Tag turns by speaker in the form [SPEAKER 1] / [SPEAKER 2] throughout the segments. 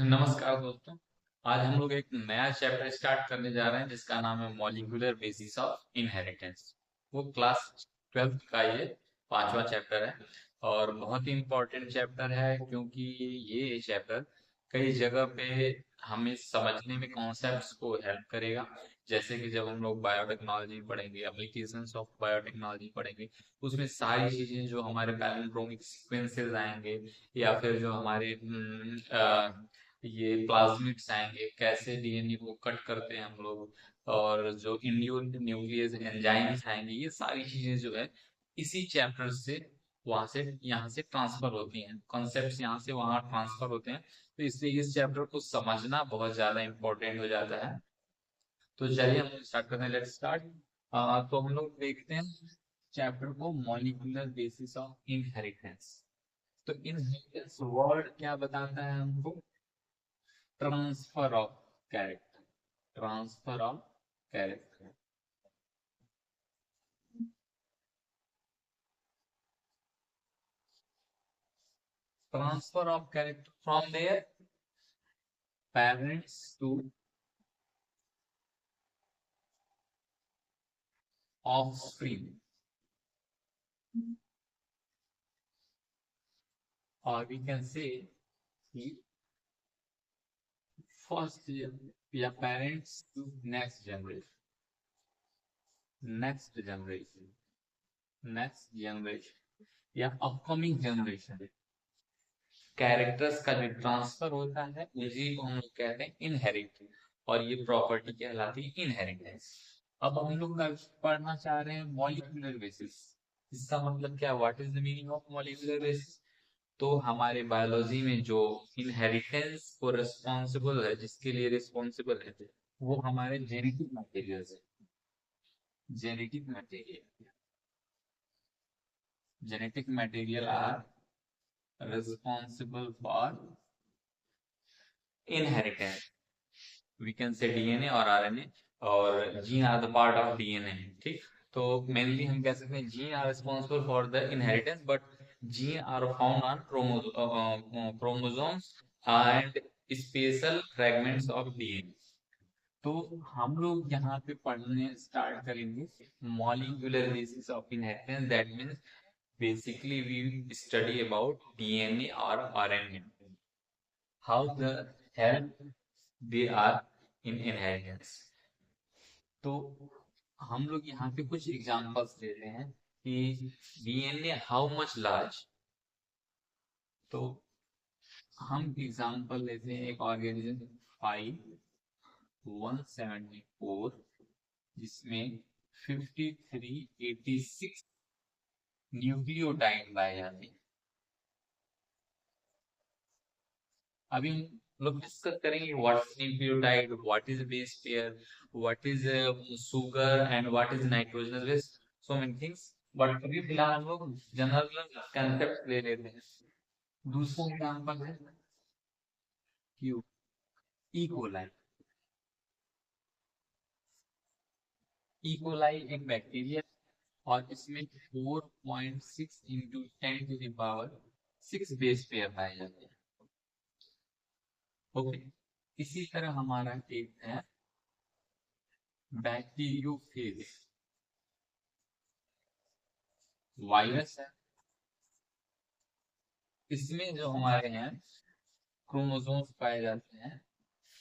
[SPEAKER 1] नमस्कार दोस्तों। आज हम लोग एक नया चैप्टर स्टार्ट करने जा रहे हैं जिसका नाम है मॉलिक्यूलर बेसिस ऑफ इनहेरिटेंस। वो क्लास 12th का ये पांचवा चैप्टर है और बहुत ही इम्पोर्टेंट चैप्टर है क्योंकि ये चैप्टर कई जगह पे हमें समझने में कॉन्सेप्ट्स को हेल्प करेगा। जैसे कि जब हम लोग बायोटेक्नोलॉजी पढ़ेंगे, एप्लीकेशंस ऑफ बायोटेक्नोलॉजी पढ़ेंगे, उसमें सारी चीजें जो हमारे पैलिंड्रोमिक सीक्वेंसेस आएंगे या फिर जो हमारे ये प्लाज्मिड्स आएंगे, कैसे डीएनए को कट करते हैं हम लोग, और जो इंडियो न्यूक्लियस एंजाइम्स आएंगे, ये सारी चीजें जो है इसी चैप्टर से वहां से यहाँ से ट्रांसफर होती हैं, कॉन्सेप्ट्स यहाँ से वहां ट्रांसफर होते हैं। तो इसलिए इस चैप्टर को समझना बहुत ज्यादा इंपॉर्टेंट हो जाता है। तो चलिए हम स्टार्ट करते हैं, लेट्स स्टार्ट। तो हम लोग देखते हैं चैप्टर को, मॉलिक्यूलर बेसिस ऑफ इनहेरिटेंस। तो इनहेरिटेंस वर्ड क्या बताता है हमको? Transfer of character, transfer of character. Transfer of character from their parents to offspring, और वी कैन से फर्स्ट या parents to next generation, next generation, next generation या upcoming generation. Characters का जो transfer होता है उसी को हम लोग कहते हैं इनहेरिट, और ये प्रॉपर्टी कहलाती है इनहेरिटेंस। अब हम लोग पढ़ना चाह रहे हैं मॉलिक्यूलर बेसिस। इसका मतलब क्या, what is the meaning of molecular basis? तो हमारे बायोलॉजी में जो इनहेरिटेंस को रिस्पॉन्सिबल है, जिसके लिए रिस्पॉन्सिबल है, वो हमारे जेनेटिक मटेरियल है। Genetic material, genetic material are responsible for inheritance. We can say DNA और आरएनए, और gene are the part of DNA. ठीक, तो मेनली हम कह सकते हैं gene are responsible for the inheritance, but gene are found on chromosomes and special fragments of DNA. तो हम लोग यहाँ पे पढ़ने स्टार्ट करेंगे molecular basis of inheritance. That means basically we study about DNA or RNA, how the hell they are in inheritance. तो हम लोग यहाँ पे कुछ एग्जांपल्स दे रहे हैं कि डीएनए हाउ मच लार्ज। तो हम एग्जांपल लेते हैं एक ऑर्गेनिज्म 5174, जिसमें 5386 न्यूक्लियोटाइड पाए जाते हैं। अभी हम लोग डिस्कस करेंगे what is nucleotide, what is base pair, what is sugar and what is nitrogenous base, so many things. But अभी फिलहाल हम लोग जनरल कंसेप्ट ले लेते हैं। दूसरा एग्जांपल है क्यू इकोलाई। इकोलाई एक बैक्टीरिया, और इसमें 4.6 इंटू 10⁻6 बेस पेयर पाए जाते हैं। ओके, इसी तरह हमारा एक है बैक्टीरियोफेज, वायरस है। इसमें जो हमारे हैं क्रोमोसोम्स पाए जाते हैं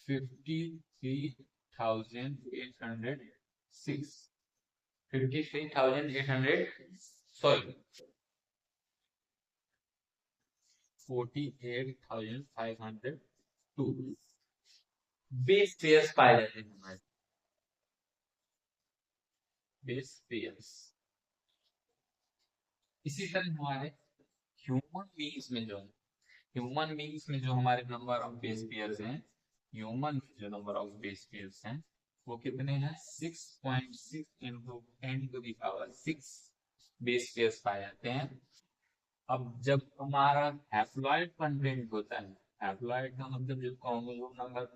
[SPEAKER 1] 53,806, 53,800, सॉरी 48,502 बेस पेयर्स पाए जाते हैं हमारे, बेस पेयर्स। इसी तरह हमारे ह्यूमन बींग्स में जो है, ह्यूमन बींग्स में जो हमारे नंबर ऑफ बेस पेयर्स हैं, ह्यूमन में जो नंबर ऑफ बेस पेयर्स हैं वो कितने हैं? 6.6 इंटू 10⁻6 बेस पेयर्स पाए जाते हैं। अब जब हमारा हैप्लॉइड कंटेंट होता है, हैप्लॉइड का मतलब जो क्रोमोसोम नंबर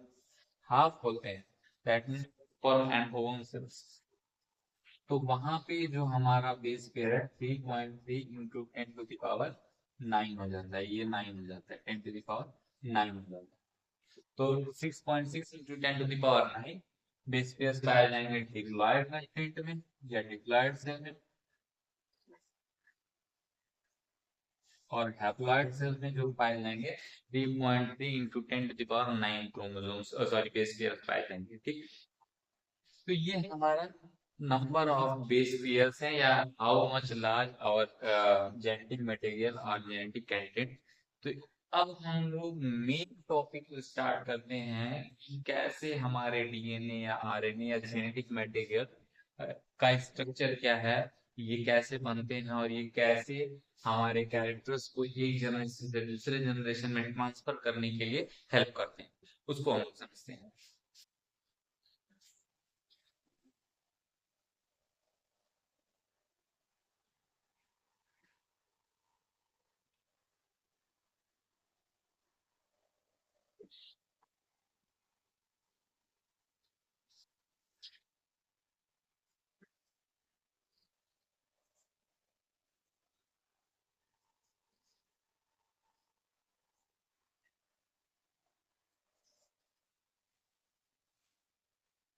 [SPEAKER 1] हाफ होते हैं, दैट मींस पर एंड ओवन सेल्स, तो वहां पे जो हमारा बेस पेयर है 3.3 इंटू 10⁻9 हो जाता है। ये 9 हो जाता है, 10⁻9 हो जाता है। तो 6.6 इंटू 10⁻⁹ बेस पेयर्स पाए जाएंगे डिप्लॉयड कंटेंट में या डिप्लॉयड सेल में, और हैप्लॉयड सेल में जो पाए जाएंगे 3.3 into 10⁹ chromosomes sorry base pairs पाए जाएंगे। ठीक, तो ये हमारा नंबर ऑफ बेस पेयर्स है या हाउ मच लार्ज और जेनेटिक मटेरियल और जेनेटिक कंटेंट। तो अब हम लोग मेन टॉपिक स्टार्ट करते हैं कि कैसे हमारे डीएनए या आरएनए या जेनेटिक मटेरियल का स्ट्रक्चर क्या है, ये कैसे बनते हैं और ये कैसे हमारे कैरेक्टर्स को एक जनरेशन से दूसरे जनरेशन में ट्रांसफर करने के लिए हेल्प करते हैं, उसको हम लोग समझते हैं।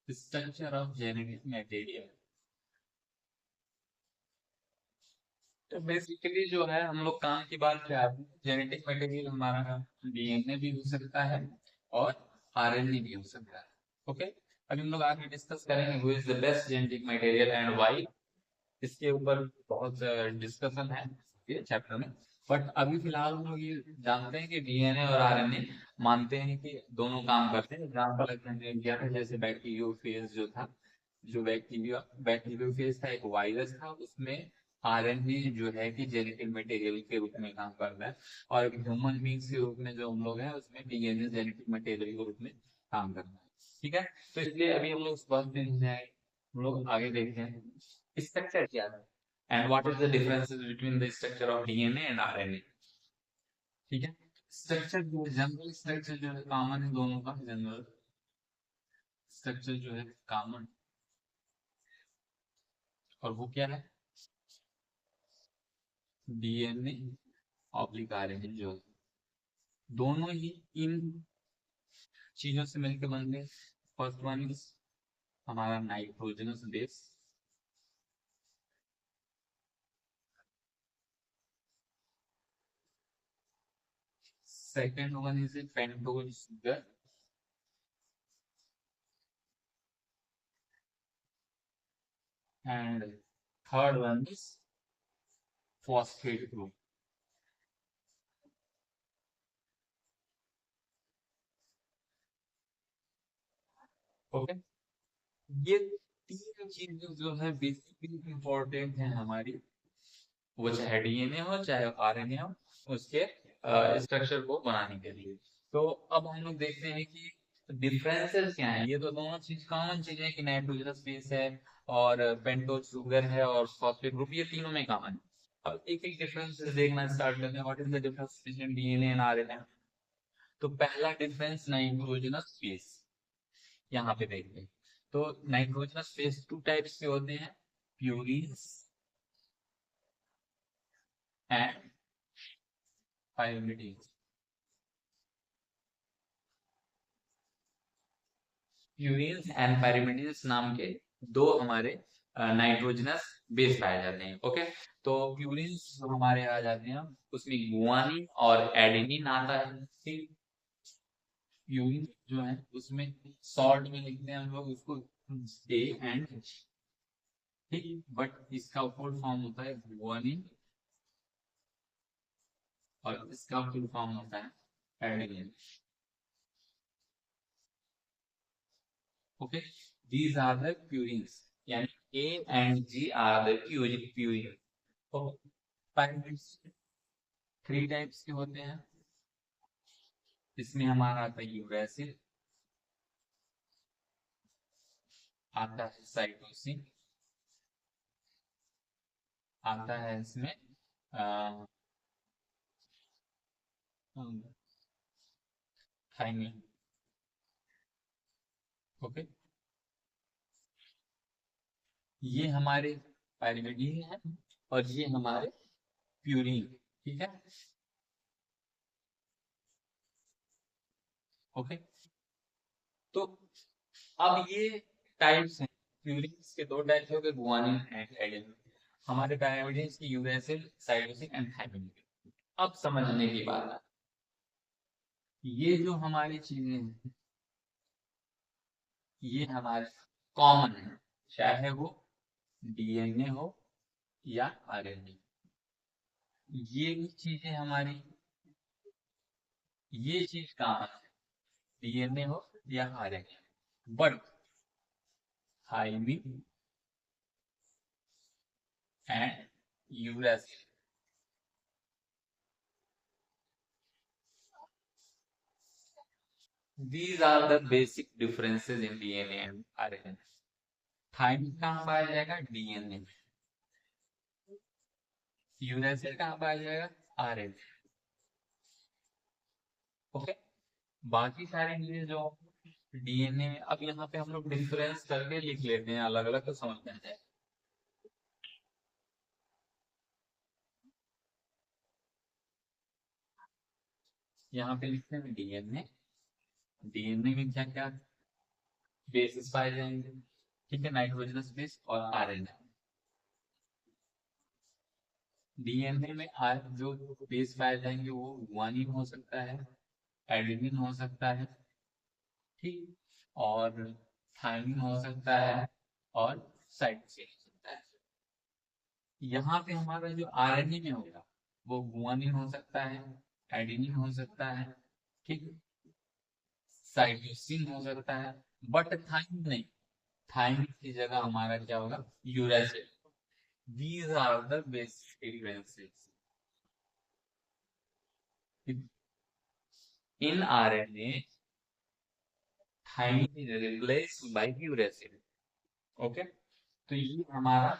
[SPEAKER 1] स्ट्रक्चर ऑफ जेनेटिक मटेरियल, तो बेसिकली जो है हम लोग काम की बात पे आते हैं। जेनेटिक मटेरियल हमारा डीएनए भी हो सकता है और आरएनए भी हो सकता है। ओके, अभी हम लोग आगे डिस्कस करेंगे who is the best genetic material and why, इसके ऊपर बहुत डिस्कशन है ये चैप्टर में। बट अभी फिलहाल हम लोग ये जानते हैं कि डीएनए और आरएनए मानते हैं कि दोनों काम करते हैं। एग्जाम्पल हमने दिया था जैसे बैक्टीरियोफेज जो था, जो बैक्टीरियोफेज था एक वायरस था, उसमें आरएनए जो है कि जेनेटिक मटेरियल के रूप में काम करता है, और ह्यूमन बींग्स के रूप में जो हम लोग हैं उसमें डीएनए जेनेटिक मटेरियल के रूप में काम करता है। ठीक है, तो इसलिए अभी हम लोग इस बात पे नहीं जाएंगे, हम लोग आगे देखते हैं स्ट्रक्चर क्या है and what is the differences between the structure of DNA and RNA. ठीक है, स्ट्रक्चर जो जनरल स्ट्रक्चर जो है कॉमन है दोनों का, जनरल स्ट्रक्चर जो है कॉमन, और वो क्या है डीएनए ऑब्लिक आरएनए जो है, दोनों ही इन चीजों से मिलकर बनते हैं। फर्स्ट वन इज हमारा nitrogenous base, second one is pentose sugar, and third one is phosphate group. Okay, ये तीन चीजें जो है बेसिकली इंपॉर्टेंट है हमारी, वो चाहे डीएनए हो चाहे आरएनए हो, उसके स्ट्रक्चर को बनाने के लिए। तो अब हम लोग देखते हैं कि डिफरेंसेस क्या है। ये तो दोनों चीज कॉमन चीज है कि नाइट्रोजनस बेस है और पेंटोज शुगर है और फॉस्फेट ग्रुप, ये तीनों में कॉमन है। अब एक एक डिफरेंस देखना स्टार्ट करते हैं। What is the difference between DNA and RNA. तो पहला डिफरेंस नाइट्रोजनस बेस, यहाँ पे देखते हैं। तो नाइट्रोजनस बेस टू टाइप्स के होते हैं, प्यूरिन्स एंड पाइरिमिडीन्स। प्यूरिन्स एंड पाइरिमिडीन्स नाम के दो हमारे नाइट्रोजनस बेस पाए जाते हैं। ओके, तो प्यूरिन्स हमारे आ जाते हैं, उसमें गुआनिन और एडेनिन आता है। ठीक, प्यूरिन जो है उसमें सॉल्ट में लिखते हैं हम लोग उसको ए एंड, ठीक, बट इसका फुल फॉर्म होता है गुआनिन और इसका फुल फॉर्म होता है adenine. Okay, these are the purines, यानी A and G are the purine. तो पाइरिमिड्स थ्री टाइप्स के होते हैं। इसमें हमारा आता है यूरेसिल, आता है साइटोसिन, आता है इसमें थाइमिन। ओके, ये हमारे पाइरिमिडीन है और ये हमारे प्यूरिन। ठीक है, ओके, अब ये टाइप्स हैं, प्यूरिन्स के दो टाइप्स हो गए, गुआनिन एंड एडेनिन। हमारे पाइरीडीन की यूरेसिल, साइटोसिन एंड थायमिन। अब समझने की बात है, ये जो हमारी चीजें हैं ये हमारे कॉमन है, चाहे वो डीएनए हो या आरएनए। ये भी चीजें हमारी, ये चीज कॉमन है, डीएनए हो या RNA. But thymine and uracil, these are the basic differences in DNA and RNA। Thymine कहाँ पाया जाएगा? डीएनए में। यूरासिल कहाँ पाया जाएगा? आरएनए। ओके, बाकी सारी चीजें जो डीएनए में, अब यहाँ पे हम लोग डिफरेंस करके लिख लेते हैं अलग अलग, तो समझ में आ जाए। यहाँ पे लिखते हैं डीएनए, डीएनए में क्या क्या बेसिस पाए जाएंगे, ठीक है, नाइट्रोजनस बेस और आरएनए। डीएनए में आर जो बेस पाए जाएंगे वो गुआनिन हो सकता है, एडेनिन हो सकता है, ठीक, और थायमिन हो सकता है, और साइटोसिन हो सकता है। यहाँ पे हमारा जो आरएनए में होगा वो गुआनिन हो सकता है, एडेनिन हो सकता है, ठीक, साइटोसिन हो सकता है, बट थाइमिन नहीं। थाइमिन की जगह हमारा क्या होगा? Uracil. These are the basic differences in RNA. Thymine is replaced by uracil. Okay, तो ये हमारा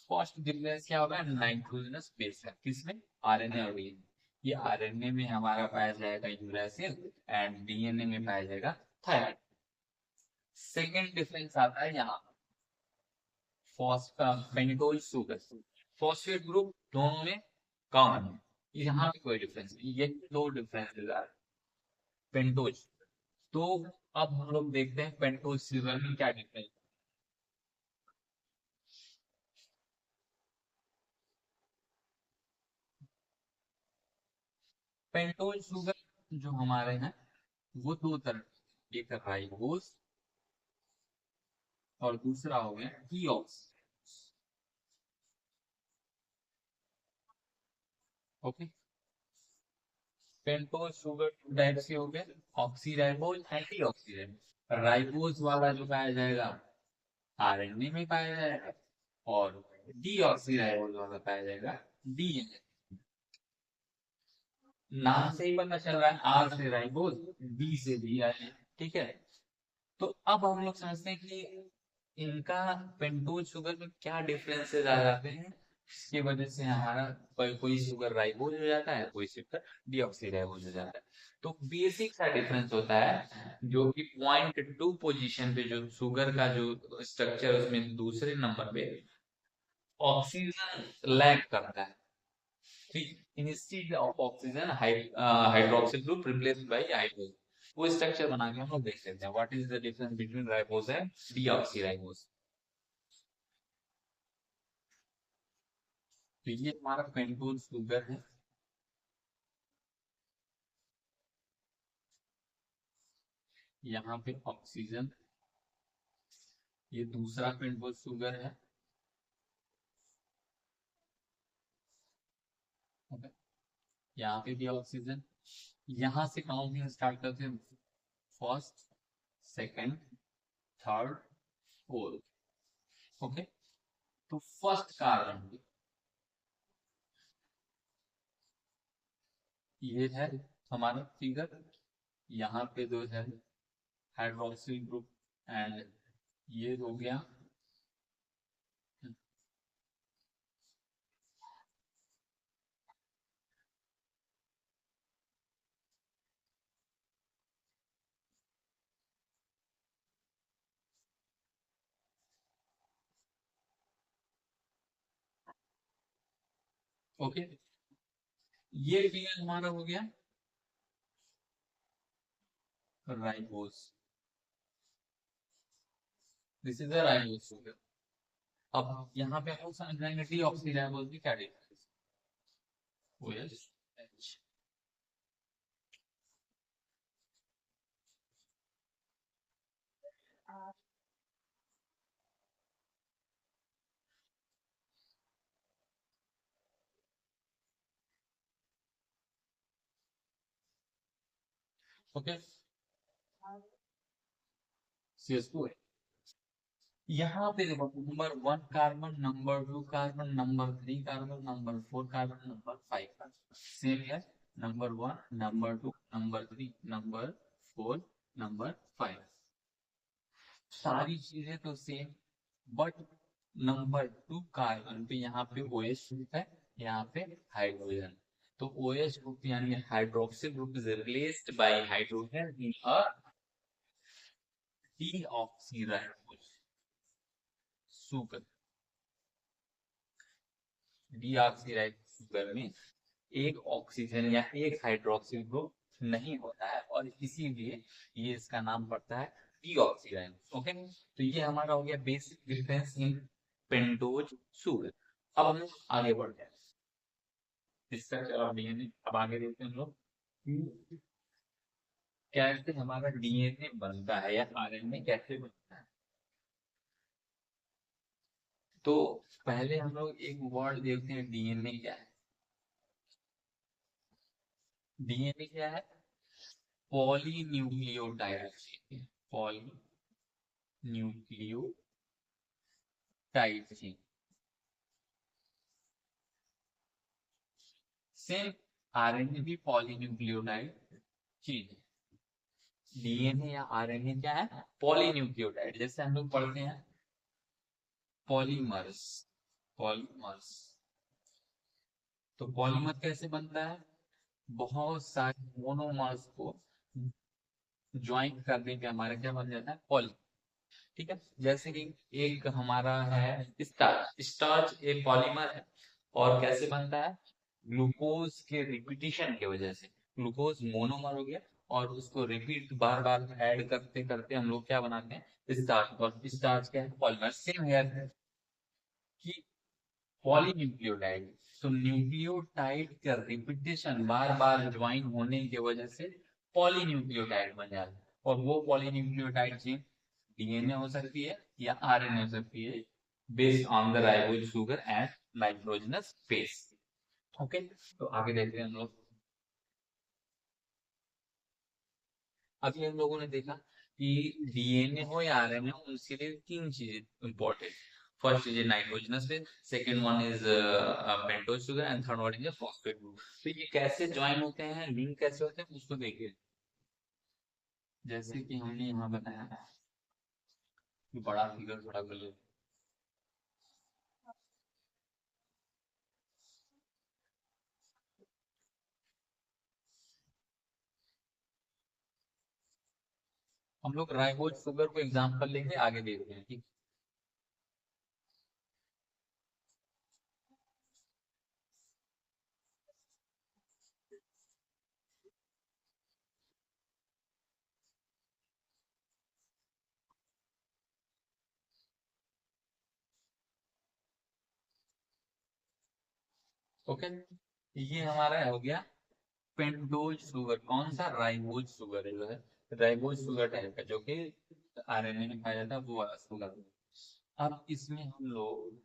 [SPEAKER 1] फर्स्ट डिफरेंस क्या होगा? नाइट्रोजनस बेस है, किसमें? आरएनए और डीएनए। ये आरएनए में हमारा पाया जाएगा यूरासिल एंड डीएनए में पाया जाएगा थायमिन। सेकेंड डिफरेंस आता है यहाँ, पेंटोज शुगर, फॉस्फेट ग्रुप दोनों में कॉमन है, यहाँ पे कोई डिफरेंस नहीं, ये दो डिफरेंसेस आ रहे हैं। पेंटोज, तो अब हम लोग देखते हैं पेंटोज शुगर में क्या डिफरेंस। पेंटोज शुगर जो हमारे हैं वो दो तरह, एक राइबोज और दूसरा हो गया कीऑक्स। Okay, pentose sugar two types के हो गए, oxy ribose and deoxy ribose. Ribose वाला जो पाया जाएगा आरएनए में पाया जाएगा, और डीऑक्सीराइबोज वाला पाया जाएगा डीएनए। नाम से ही पता चल रहा है, आर से राइबोज, डी से डीएनए, ठीक है। तो अब हम लोग समझते हैं कि इनका पेंटोज शुगर में क्या डिफरेंसेस आ जाते हैं, इसकी वजह से हमारा कोई कोई शुगर राइबोज हो जाता है, कोई शुगर डीऑक्सीराइबोज हो जाता है। तो बेसिक सा डिफरेंस होता है, जो कि .2 पोजीशन पे जो शुगर का जो स्ट्रक्चर उसमें दूसरे नंबर पे ऑक्सीजन लैग करता है, ठीक, instead of oxygen hydroxyl group replaced by hydrogen. वो स्ट्रक्चर बना के हम लोग देख लेते हैं, what is the difference between ribose and deoxyribose. तो ये हमारा पेंटोज शुगर है, यहाँ पे ऑक्सीजन, ये दूसरा पेंटोज शुगर है, okay? यहाँ पे भी ऑक्सीजन। यहाँ से काउंटिंग स्टार्ट करते हैं, first, second, third, fourth. Okay, तो फर्स्ट कार्बन ये है हमारा फिगर, यहाँ पे जो है हाइड्रोक्सिल ग्रुप, एंड ये हो गया। ओके, ये फिगर हमारा हो गया ribose. This is the ribose sugar. अब यहाँ पे हम समझाएंगे डी ऑक्सी राइबोज की क्या difference. OH H. Okay, CH2 है। यहाँ पे देखो number 1 carbon, number 2 carbon, number 3 carbon, number 4 carbon, number 5 carbon same है। Number 1, number 2, number 3, number 4, number 5, सारी चीजें तो सेम, बट नंबर 2 कार्बन पे यहाँ पे OH ग्रुप है, यहाँ पे हाइड्रोजन। तो OH ग्रुप यानी hydroxyl group is replaced bye hydrogen in a deoxyribose sugar. Deoxyribose sugar में एक ऑक्सीजन या एक हाइड्रोक्सिल ग्रुप नहीं होता है और इसीलिए ये इसका नाम पड़ता है डीऑक्सीराइबोज। ओके, तो ये हमारा हो गया basic difference in pentose sugar. अब हम आगे बढ़ते हैं, स्ट्रक्चर ऑफ डीएनए। अब आगे देखते हैं हम लोग कि कैसे हमारा डीएनए बनता है या आरएनए कैसे बनता है। तो पहले हम लोग एक वर्ड देखते हैं, डीएनए क्या है। डीएनए क्या है? Polynucleotide chain. Polynucleotide chain. Same RNA भी पॉलीन्यूक्लियोटाइड चेन है। डीएनए या आरएनए क्या है? पॉलीन्यूक्लियोटाइड। जैसे हम लोग पढ़ते हैं पॉलीमर्स। पॉलीमर्स, तो पॉलीमर कैसे बनता है? बहुत सारे मोनोमर्स को ज्वाइन करने पे हमारा क्या बन जाता है? पॉली। ठीक है, जैसे कि एक हमारा है स्टार्च। स्टार्च एक पॉलीमर है और कैसे बनता है? ग्लूकोज के रिपीटिशन की वजह से ग्लूकोज मोनोमर हो गया और उसको रिपीट बार बार ऐड करते करते हम लोग क्या बनाते हैं? स्टार्च। और स्टार्च क्या है? पॉलीमर। सेम है कि पॉलीन्यूक्लियोटाइड, तो न्यूक्लियोटाइड का रिपीटेशन बार बार ज्वाइन होने की वजह से पॉलीन्यूक्लियोटाइड बन जाता है। और वो पॉलीन्यूक्लियोटाइड चेन डीएनए हो सकती है या आरएनए हो सकती है, based on the ribose sugar and nitrogenous base. Okay, तो आगे देखते हैं हम लोग। अभी हम लोगों ने देखा कि डीएनए हो या आरएनए हो, उसके लिए तीन चीजें important. First is nitrogenous base, second one is pentose sugar and third one is phosphate group. तो ये कैसे ज्वाइन होते हैं, लिंक कैसे होते हैं, उसको देखिए। जैसे कि हमने यहाँ बताया कि बड़ा फिगर थोड़ा कर लो। हम लोग राइबोज शुगर को एग्जांपल लेके आगे देखते हैं, ठीक। ओके, ये हमारा हो गया पेंटोज शुगर। कौन सा? राइबोज शुगर है जो है, राइबोज शुगर टाइप का, जो कि आरएनए में पाया जाता है, वो वाला शुगर। अब इसमें हम लोग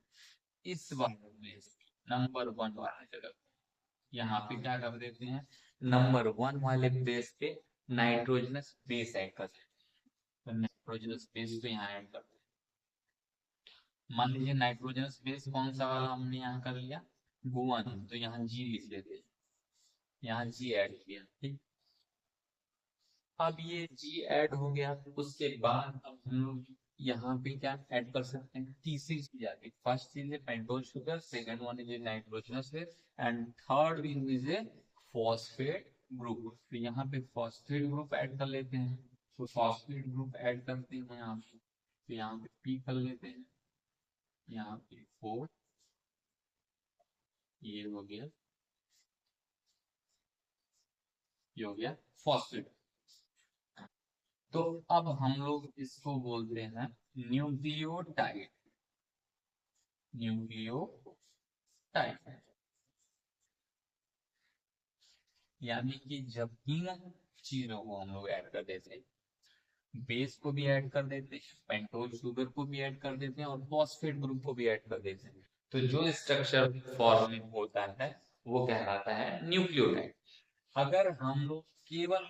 [SPEAKER 1] इस वाले में नंबर 1 वाले जगह यहाँ पे क्या कर देते हैं? नंबर 1 वाले बेस पे नाइट्रोजनस बेस ऐड कर देते हैं। तो नाइट्रोजनस बेस पे यहाँ ऐड कर देते हैं। मान लीजिए नाइट्रोजनस बेस कौन सा वाला हमने यहाँ कर लिया? गुआन। तो यहाँ जी लिख लेते हैं, यहाँ जी ऐड किया, ठीक। अब ये जी ऐड हो गया, उसके बाद अब हम लोग यहाँ पे क्या ऐड कर सकते हैं? तीसरी चीज आ गई। फर्स्ट चीज है pentose sugar, second one is nitrogenous base and third is a phosphate group. तो यहाँ पे फॉस्फेट ग्रुप ऐड कर लेते हैं। तो फॉस्फेट ग्रुप ऐड करते हैं यहाँ पे, तो यहाँ पे पी कर लेते हैं, यहाँ पे 4, ये हो गया, ये हो गया फॉस्फेट। तो अब हम लोग इसको बोलते हैं न्यूक्लियोटाइड, न्यूक्लियोटाइड यानी कि जब इन चीजों को हम लोग ऐड कर देते हैं, बेस को भी ऐड कर देते हैं, पेंटोज शुगर को भी ऐड कर देते हैं और फॉस्फेट ग्रुप को भी ऐड कर देते हैं, तो जो स्ट्रक्चर फॉर्म होता है वो कहलाता है न्यूक्लियोटाइड। अगर हम लोग केवल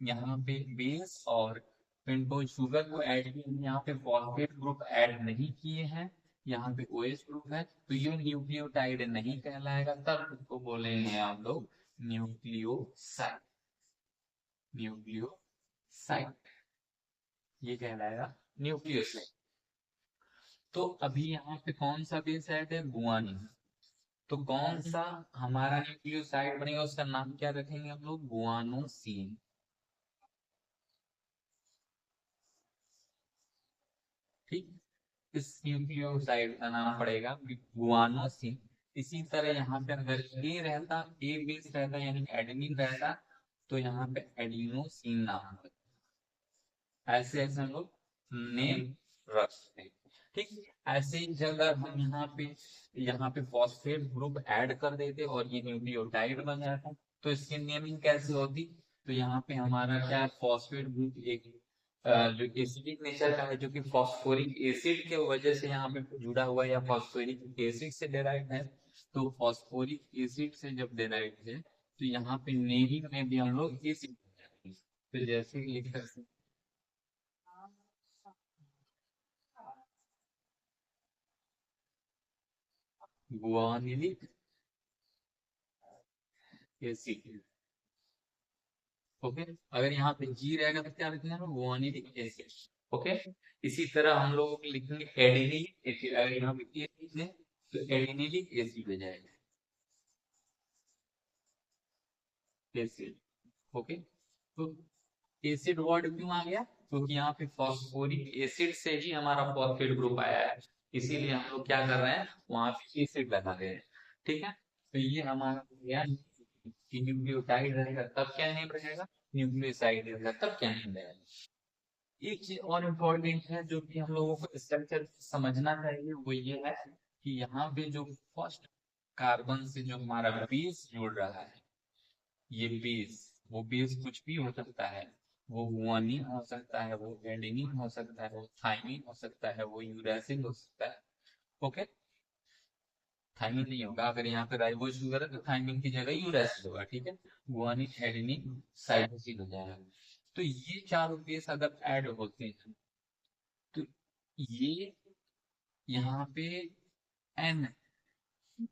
[SPEAKER 1] यहाँ पे बेस और पेंटोज शुगर को ऐड किए, यहाँ पे फॉस्फेट ग्रुप ऐड नहीं किए हैं, यहाँ पे ओएच ग्रुप है, तो ये न्यूक्लियोटाइड नहीं कहलाएगा, तब इसको बोलेंगे हम लोग न्यूक्लियोसाइड, न्यूक्लियोसाइड ये कहलाएगा न्यूक्लियोसाइड। तो अभी यहाँ पे कौन सा बेस ऐड है, गुआनिन, तो कौन सा हमारा न्यूक्लियोसाइड बनेगा, उसका नाम क्या रखेंगे हम लोग, गुआनोसिन। ठीक, इस न्यूक्लियोसाइड का नाम पड़ेगा गुआनोसिन। इसी तरह यहाँ पे अगर ए रहता, ए बेस रहता यानी एडेनिन रहता, तो यहाँ पे एडिनोसिन नाम होता। ऐसे ऐसे हम लोग नेम रखते हैं। ठीक, ऐसे ही अगर हम यहाँ पे फॉस्फेट ग्रुप ऐड कर देते और ये न्यूक्लियोटाइड बन जाता, तो इसकी नेमिंग कैसे होती, तो यहाँ पे हमारा क्या है, फॉस्फेट ग्रुप एक जो एसिडिक नेचर का है, जो कि फॉस्फोरिक एसिड के वजह से यहाँ पे जुड़ा हुआ है या फॉस्फोरिक एसिड से डेराइव है, तो फॉस्फोरिक एसिड से जब डेराइव है तो यहाँ पे नेमिंग में भी हम लोग एसिड, तो जैसे लिख सकते हैं गुआनिलिक एसिड। ओके, अगर यहाँ पे जी रहेगा तो क्या लिखना है, गुआनिलिक एसिड। ओके, इसी तरह हम लोग लिखेंगे एडिनिलिक एसिड, अगर यहाँ पे ए लिखें तो एडिनिलिक एसिड हो जाएगा, एसिड। ओके, तो एसिड वर्ड क्यों आ गया, क्योंकि यहाँ पे फॉस्फोरिक एसिड से ही हमारा फॉस्फेट ग्रुप आया है, इसीलिए हम लोग क्या कर रहे हैं, वहां पे एसिड लगा रहे हैं। ठीक है, तो ये हमारा हो गया कि न्यूक्लियोटाइड रहेगा तब क्या नेम रहेगा, न्यूक्लियोसाइड रहेगा तब क्या नेम रहेगा। एक चीज और इम्पोर्टेंट है जो कि हम लोगों को स्ट्रक्चर समझना चाहिए, वो ये है कि यहाँ पे जो फर्स्ट कार्बन से जो हमारा बेस जुड़ रहा है, ये बेस, वो बेस कुछ भी हो सकता है, वो गुआनिन हो सकता है, वो एडेनिन हो सकता है, वो थाइमिन हो सकता है, वो यूरासिल हो सकता है। ओके, थाइमिन नहीं होगा, अगर यहाँ पे राइबोज शुगर है तो थाइमिन की जगह यूरासिल होगा। ठीक है, गुआनिन एडेनिन साइटोसिन हो जाएगा। तो ये चारों बेस अगर ऐड होते हैं तो ये यहाँ पे एन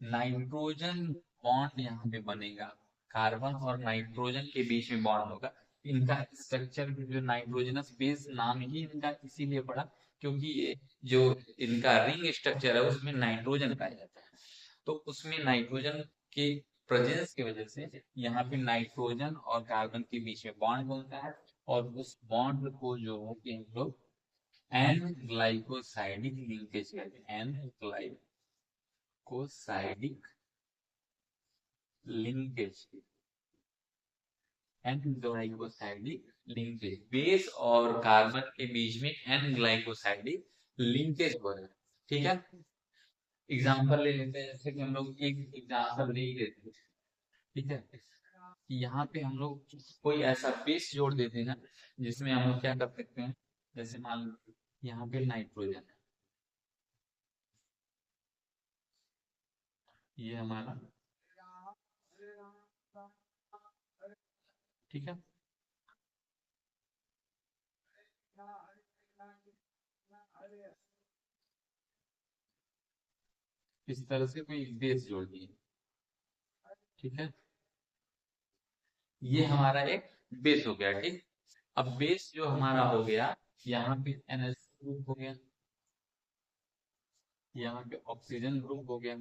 [SPEAKER 1] नाइट्रोजन बॉन्ड यहाँ पे बनेगा, कार्बन और नाइट्रोजन के बीच में बॉन्ड होगा। इनका स्ट्रक्चर जो नाइट्रोजनस बेस नाम ही इनका इसीलिए पड़ा क्योंकि ये जो इनका रिंग स्ट्रक्चर है उसमें नाइट्रोजन पाया जाता है, तो उसमें नाइट्रोजन के प्रेजेंस की वजह से यहाँ पे नाइट्रोजन और कार्बन के बीच में बॉन्ड बनता है, और उस बॉन्ड को जो है कि हम लोग एन ग्लाइकोसाइडिक लिंकेज कहते हैं, N glycosidic linkage, N glycosidic linkage, base और कार्बन के बीच में एन ग्लाइकोसाइडिक लिंकेज हो रहा है। ठीक है, एग्जांपल ले लेते हैं, जैसे कि हम लोग एक एग्जांपल ले ही लेते हैं। ठीक है, यहाँ पे हम लोग कोई ऐसा बेस जोड़ देते हैं ना जिसमें हम लोग क्या कर सकते हैं, जैसे मान लो यहाँ पे नाइट्रोजन है, ये हमारा, ठीक है, इस तरह से कोई बेस जोड़ दिए। ठीक है, ये हमारा एक बेस हो गया। ठीक, अब बेस जो हमारा हो गया, यहाँ पे NH ग्रुप हो गया, यहाँ पे ऑक्सीजन ग्रुप हो गया।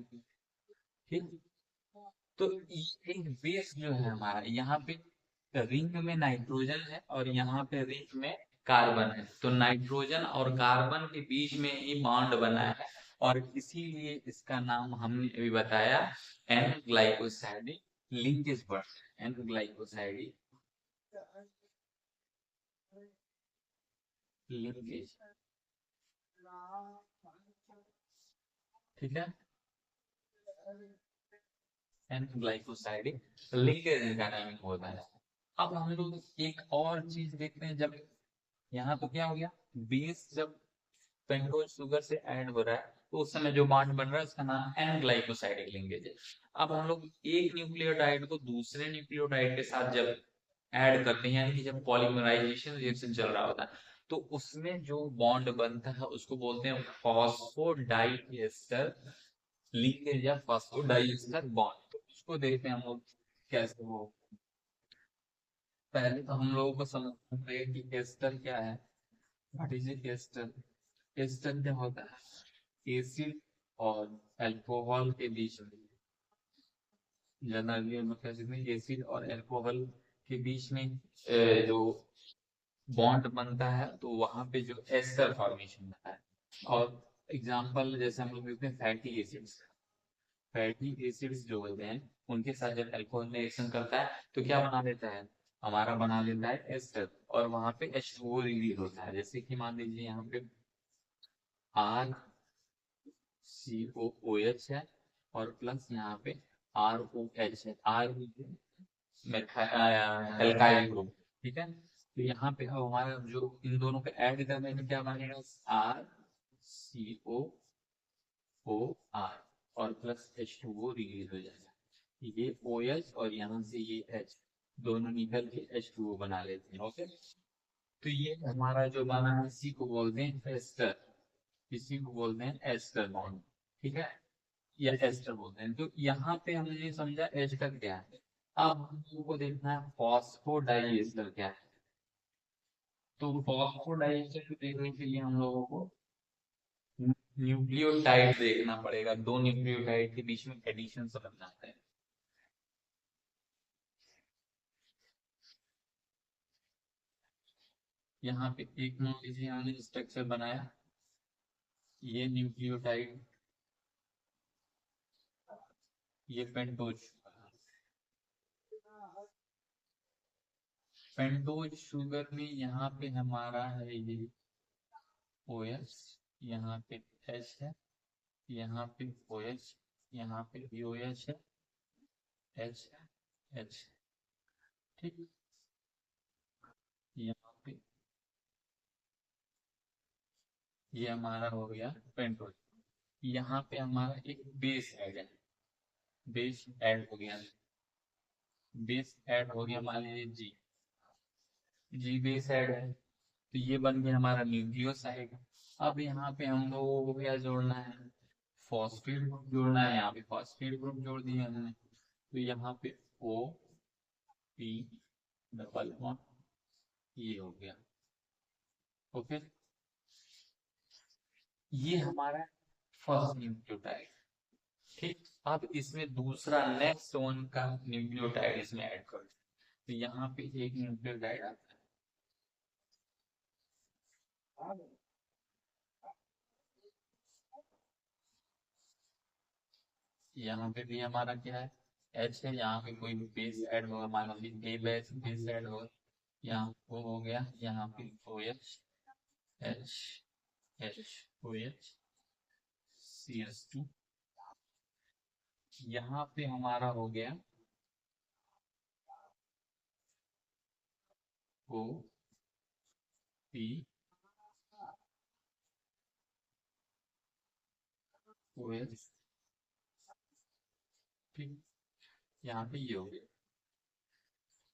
[SPEAKER 1] ठीक, तो ये एक बेस जो है हमारा, यहाँ पे रिंग में नाइट्रोजन है और यहाँ पे रिंग में कार्बन है, तो नाइट्रोजन और कार्बन के बीच में ही बॉन्ड बना है, और इसीलिए इसका नाम हमने अभी बताया N glycosidic linkage bond, N glycosidic linkage. ठीक है, एन ग्लाइकोसाइडिक लिंकेज का नाम होता है। अब हम लोग एक और चीज देखते हैं, जब यहाँ तो क्या हो गया, बेस जब पेंटोज शुगर से ऐड हो रहा है तो उस समय जो बॉन्ड बन रहा है उसका नाम एन ग्लाइकोसाइडिक लिंकेज है। अब हम लोग एक न्यूक्लियोटाइड को दूसरे न्यूक्लियोटाइड के साथ जब ऐड करते हैं, यानी कि जब पॉलीमराइजेशन रिएक्शन चल रहा होता है, तो उसमें जो बॉन्ड बनता है उसको बोलते हैं फॉस्फोडाइएस्टर लिंकेज या फॉस्फोडाइएस्टर बॉन्ड। तो उसको देखते हैं हम लोग कैसे वो। पहले तो हम लोगों को समझना पड़ेगा कि एस्टर क्या है। What is it ester? Ester क्या होता है? एसिड और अल्कोहल के बीच में, जनरली हम लोग कह सकते हैं एसिड और अल्कोहल के बीच में जो बॉन्ड बनता है तो वहां पे जो एस्टर फॉर्मेशन होता है। और एग्जांपल जैसे हम लोग देखते हैं फैटी एसिड्स। फैटी एसिड्स जो होते हैं उनके साथ जब अल्कोहल में रिएक्शन करता है तो क्या बना देता है, हमारा बना लेता है एस्टर, और वहां पे H2O रिलीज होता है। जैसे कि मान लीजिए यहाँ पे RCOOH है और प्लस यहाँ पे ROH है, R एल्काइल ग्रुप। ठीक है, तो यहाँ पे अब हमारा जो इन दोनों पे ऐड करने में क्या बनेगा, RCOOR और प्लस H2O रिलीज हो जाएगा। ये OH और यहाँ से ये H दोनों निकल के H2O बना लेते हैं। ओके, तो ये हमारा जो बना है इसी को बोलते हैं एस्टर, इसी को बोलते हैं एस्टर बॉन्ड। ठीक है, या एस्टर बोलते हैं। तो यहाँ पे हमने ये समझा एस्टर क्या है। अब हम लोगों को देखना है फॉस्फोडाइएस्टर क्या है। तो फॉस्फोडाइएस्टर को देखने के लिए हम लोगों को न्यूक्लियोटाइड देखना पड़ेगा, दो न्यूक्लियोटाइड के बीच में एडिशन समझना है। यहाँ पे एक मान लीजिए हमने स्ट्रक्चर बनाया, ये न्यूक्लियोटाइड, ये पेंटोज। पेंटोज शुगर में यहाँ पे हमारा है ये OH, यहाँ पे H है, यहाँ पे OH, यहाँ पे भी OH है, H है, H। ठीक, यहाँ पे ये हमारा हो गया पेंटोज। यहाँ पे हमारा एक बेस ऐड है, बेस ऐड हो गया, बेस ऐड हो गया, मान लीजिए जी बेस ऐड है, तो ये बन गया हमारा न्यूक्लियोसाइड। अब यहाँ पे हम लोगों को क्या जोड़ना है, फॉस्फेट ग्रुप जोड़ना है। यहाँ पे फॉस्फेट ग्रुप जोड़ दिया हमने, तो यहाँ पे OP डबल 1 ये हो गया। ओके, ये हमारा फर्स्ट न्यूक्लियोटाइड। ठीक, अब इसमें दूसरा नेक्स्ट वन का न्यूक्लियोटाइड इसमें ऐड कर, तो यहाँ पे एक न्यूक्लियोटाइड आता है। यहाँ पे भी हमारा क्या है, H है। यहाँ पे कोई भी बेस ऐड होगा, मान लीजिए A बेस बेस ऐड होगा, यहाँ वो हो गया, यहाँ पे OH H H OH CH2। यहाँ पे हमारा हो गया OP OH। ठीक, यहाँ पे ये हो गया।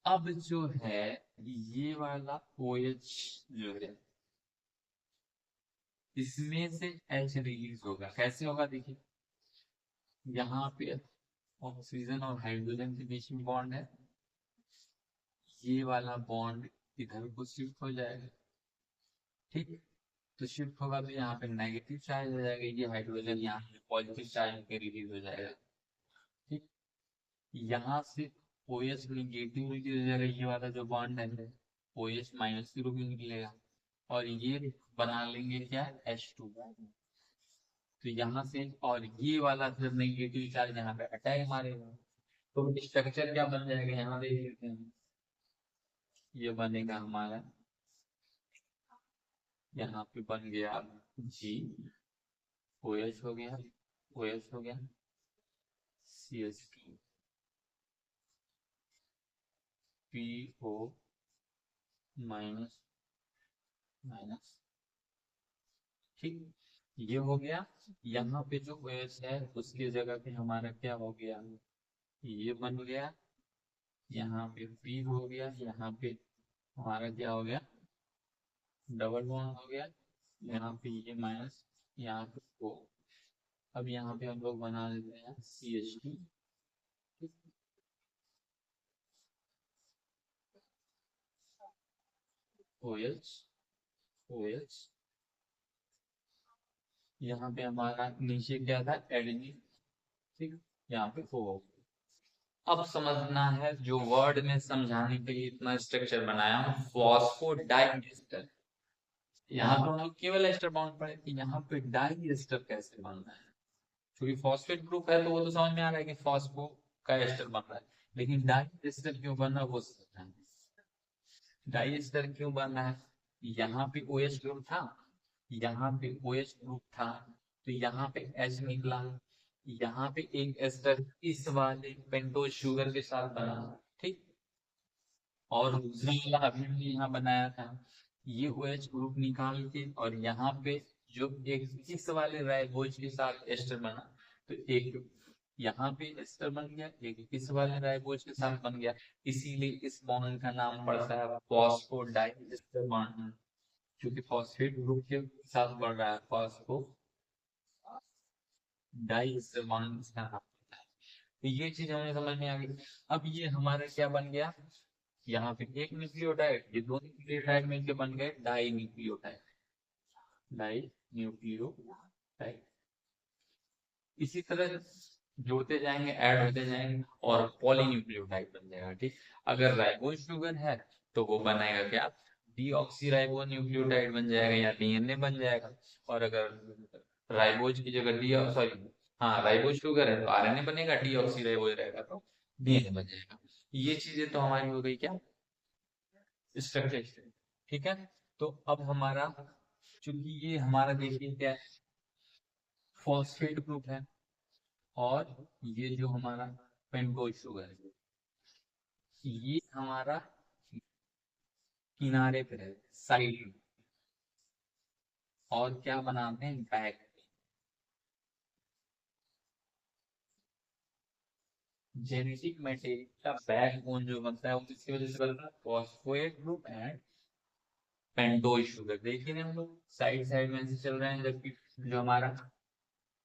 [SPEAKER 1] अब जो है ये वाला OH जो है इसमें से H रिलीज होगा। कैसे होगा देखिए, यहाँ पे ऑक्सीजन और हाइड्रोजन के बीच में बॉन्ड है, ये वाला बॉन्ड इधर को शिफ्ट हो जाएगा। ठीक, तो शिफ्ट होगा तो यहाँ पे नेगेटिव चार्ज हो जाएगा, ये हाइड्रोजन यहाँ पे पॉजिटिव चार्ज होकर रिलीज हो जाएगा। ठीक, यहाँ से OH नेगेटिव रिलीज हो जाएगा, ये वाला जो बॉन्ड है OH माइनस के रूप में निकलेगा, और ये बना लेंगे क्या, H2। तो यहाँ से और ये वाला फिर नेगेटिव चार्ज यहाँ पे अटैक मारेगा, तो स्ट्रक्चर क्या बन जाएगा, यहाँ देख लेते हैं। ये बनेगा हमारा यहाँ पे बन गया जी, ओ एच हो गया, ओ एच हो गया, C H two, P O minus minus, ठीक, ये हो गया। यहाँ पे जो ओ एच है उसकी जगह पे हमारा क्या हो गया, ये बन गया, यहाँ पे पी हो गया, यहाँ पे हमारा क्या हो गया, डबल बॉन्ड हो गया, यहाँ पे ये माइनस, यहाँ पे ओ। अब यहाँ पे हम लोग बना देते हैं C H two, O H, O H, यहाँ पे हमारा नीचे क्या था, एडेनिन, ठीक, यहाँ पे ओ। अब समझना है, जो वर्ड में समझाने के लिए इतना स्ट्रक्चर बनाया हूँ, फॉस्फोडाइएस्टर। यहाँ तो हम लोग केवल एस्टर बाउंड पढ़े कि यहाँ पे डाई एस्टर कैसे बनना है, क्योंकि फॉस्फेट ग्रुप है तो वो तो समझ में आ रहा है कि फॉस्फो का एस्टर बन रहा है, लेकिन डाई एस्टर क्यों बन रहा है वो समझना है। डाई एस्टर क्यों बन रहा है, यहाँ पे ओ एच ग्रुप था, यहाँ पे ओ एच ग्रुप था, तो यहाँ पे एच निकला, यहाँ पे एक एस्टर इस वाले पेंटोज शुगर के साथ बना, ठीक, और दूसरा वाला अभी भी यहाँ बनाया था, ये ओ एच ग्रुप निकाल के, और यहाँ पे जो एक इस वाले राइबोज के साथ एस्टर बना, तो एक यहाँ पे एस्टर बन गया, एक इस वाले राइबोज के साथ बन गया, इसीलिए इस बॉन्ड का नाम पड़ता है फॉस्फोडाइएस्टर बॉन्ड, क्योंकि फॉस्फेट ग्रुप के साथ बढ़ रहा है, फॉस्फो डाइएस्टर बॉन्ड इसका नाम होता है। तो ये चीज हमें समझ में आ गई। अब ये हमारा क्या बन गया, यहाँ पे एक न्यूक्लियोटाइड, ये दो न्यूक्लियोटाइड मिलकर बन गए डाई न्यूक्लियोटाइड, डाई न्यूक्लियोटाइड। इसी तरह जोड़ते जाएंगे, ऐड होते जाएंगे, और पॉलीन्यूक्लियोटाइड बन जाएगा, ठीक। अगर राइबोज शुगर है तो वो बनाएगा क्या, डीऑक्सी न्यूक्लियोटाइड बन जाएगा या डीएनए बन जाएगा, और अगर राइबोज की जगह डी, सॉरी, हाँ राइबोज शुगर है तो आरएनए बनेगा, डीऑक्सी राइबोज रहेगा तो डीएनए बन जाएगा। ये चीजें तो हमारी हो गई क्या, स्ट्रक्चर, ठीक है। तो अब हमारा, चूंकि ये हमारा देखिए क्या है, फॉस्फेट ग्रुप है, और ये जो हमारा पेंटोज शुगर है, ये हमारा किनारे पे है, साइड, और क्या बनाते हैं, बैक, जेनेटिक मटेरियल का बैकबोन जो बनता है वो किसकी वजह से बनता है, phosphate group and pentose sugar. देखिए ना हम लोग साइड साइड में ऐसे चल रहे हैं, जबकि जो हमारा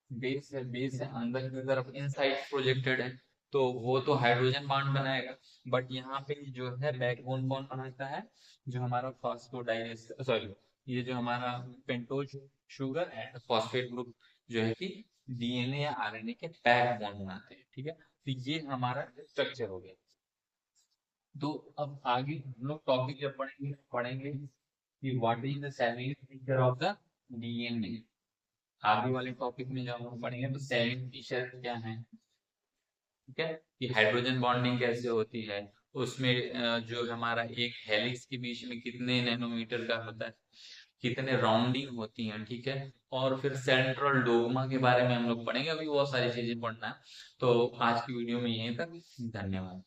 [SPEAKER 1] बेस है, बेस है अंदर की तरफ इन साइड प्रोजेक्टेड है, तो वो तो हाइड्रोजन बॉन्ड बनाएगा, बट यहाँ पे जो है बैकबोन कौन बनाता है, जो हमारा फॉस्फोडाइएस्टर, सॉरी, ये जो हमारा pentose sugar and phosphate group जो है कि डीएनए या आरएनए के बैकबोन बनाते हैं, ठीक है। तो ये हमारा स्ट्रक्चर हो गया। तो अब आगे हम लोग टॉपिक जब पढ़ेंगे पढ़ेंगे कि what is the selling feature of the DNA. आगे वाले टॉपिक में जब हम पढ़ेंगे तो सेलिंग फीचर क्या है, ठीक है, कि हाइड्रोजन बॉन्डिंग कैसे होती है, उसमें जो हमारा एक हेलिक्स के बीच में कितने नैनोमीटर का होता है, कितने राउंडिंग होती हैं, ठीक है, और फिर सेंट्रल डोग्मा के बारे में हम लोग पढ़ेंगे, अभी बहुत सारी चीजें पढ़ना है। तो आज की वीडियो में यहीं तक, धन्यवाद।